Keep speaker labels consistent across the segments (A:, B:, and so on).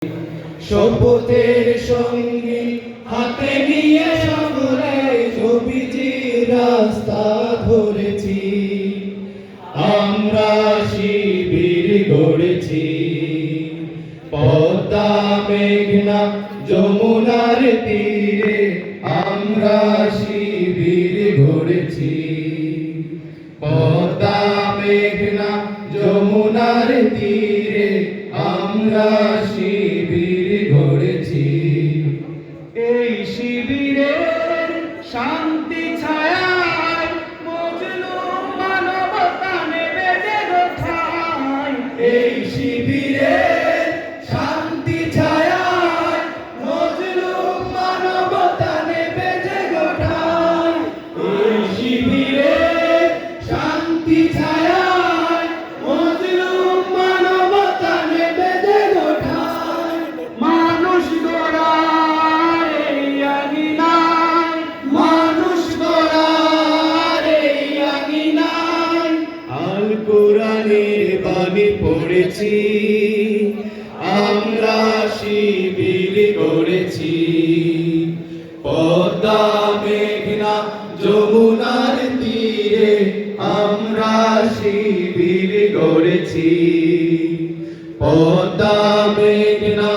A: শপথের সঙ্গী হাতে নিয়ে সকলে নবীজির রাস্তা ধরেছি। আমরা শিবির গড়েছি পদ্মা মেঘনা যমুনার তীরে। আমরা শিবির গড়েছি পদ্মা মেঘনা যমুনার তীরে। আমরা শিবির গড়েছি। এই শিবিরের শান্তি ছায়ায় মজলুম মানবতা নেবে যে কোথায়। এই শিবিরের শান্তি ছায়ায় মজলুম মানবতা নেবে যে কোথায়। এই শিবিরের শান্তি ছায়ায় মজলুম মানবতা নেবে যে কোথায়। মানুষ গড়ার এই আঙিনায়, মানুষ গড়ার এই আঙিনায় আল কোরআনের বাণী পড়েছি। আমরা শিবির গড়েছি পদ্মা মেঘনা যমুনার তীরে। আমরা শিবির গড়েছি পদ্মা মেঘনা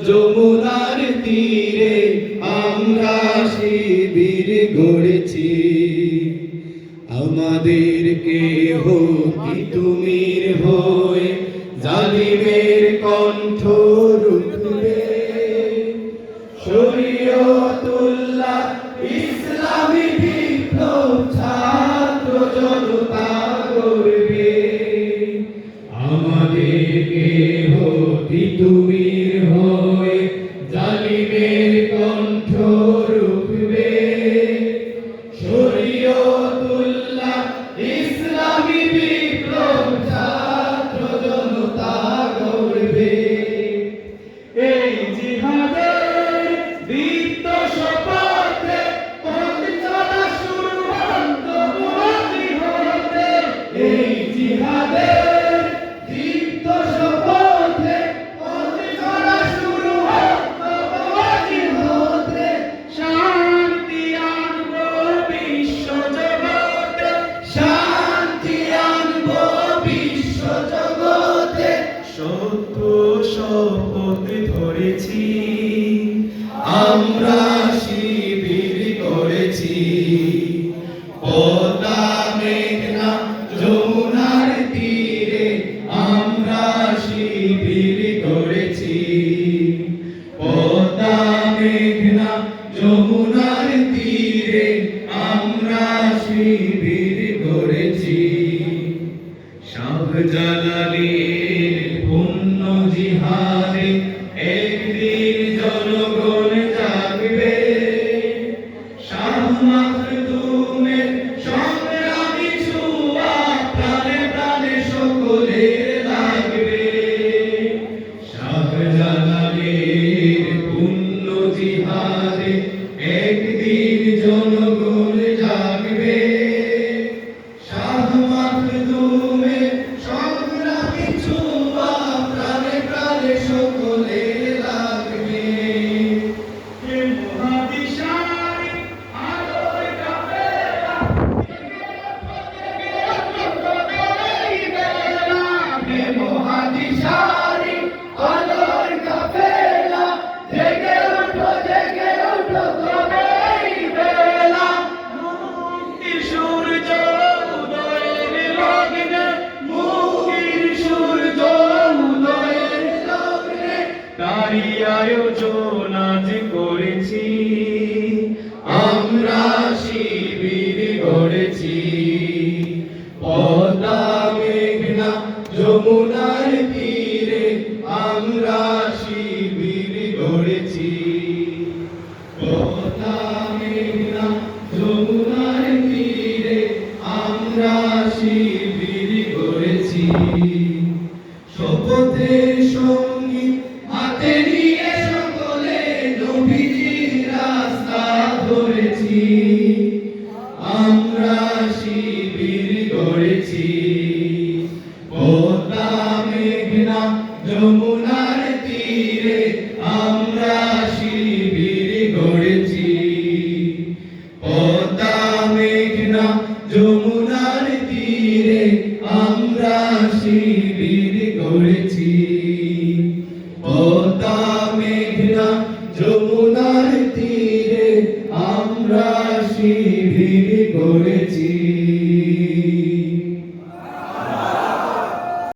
A: যমুনার তীরে। আমরা শিবির গড়েছি। আমাদেরকে কি তুমির হয়ে জালিমের কণ্ঠ রুখবে। শরীয়তুল্লাহ ইসলামী বিপ্লব ছাত্র জনতা গড়বে। আমাদেরকে কি তুমির হয়ে জালিমের কণ্ঠ রুখবে। শরীয়তুল্লাহ ইসলামী বিপ্লব ছাত্র জনতা গড়বে। এই জিহাদের দীপ্ত শপথে পথ চলা শুরু অন্তর্বর্তী হতে। এই জিহাদের দীপ্ত শপথে পথ চলা শুরু অন্তর্বর্তী হতে। শান্তি আনবো বিশ্ব জগতে, শান্তি আনবো বিশ্ব জগতে। সত্য শপথ ধরেছি, আমরা শিবির করেছি পদ্মা মেঘনা যমুনার তীরে। আমরা শিবির করেছি পদ্মা মেঘনা যমুনার তীরে। আমরা শিবির করেছি। শাহজালালের পুণ্য জিহাদে একদিন জনগণ জাগবে। শাহ মাখদুমের সংগ্রামী ছোঁয়া প্রাণে প্রাণে সকলের লাগবে। শাহজালালের পুণ্য জিহাদে একদিন জনগণ জাগবে। শাহ মাখদুমের সংগ্রামী ছোঁয়া প্রাণে প্রাণে সকলের লাগবে। হে মহাদিশারি আলোয় কাফেলা, হে মহাদিশারি আলোয় কাফেলা, জেগে ওঠো তবেই বেলা। মুক্তির সূর্য উদয়ের লগ্নে, মুক্তির সূর্য উদয়ের লগ্নে তারই আয়োজন আজ করেছি। আমরা শিবির গড়েছি পদ্মা মেঘনা যমুনার তীরে। আমরা শিবির গড়েছি পদ্মা মেঘনা যমুনার তীরে। আমরা শিবির গড়েছি। শপথের সঙ্গী হাতে নিয়ে সকলে নবীজির রাস্তা ধরেছি। আমরা পদ্মা মেঘনা যমুনার তীরে আমরা শিল্পী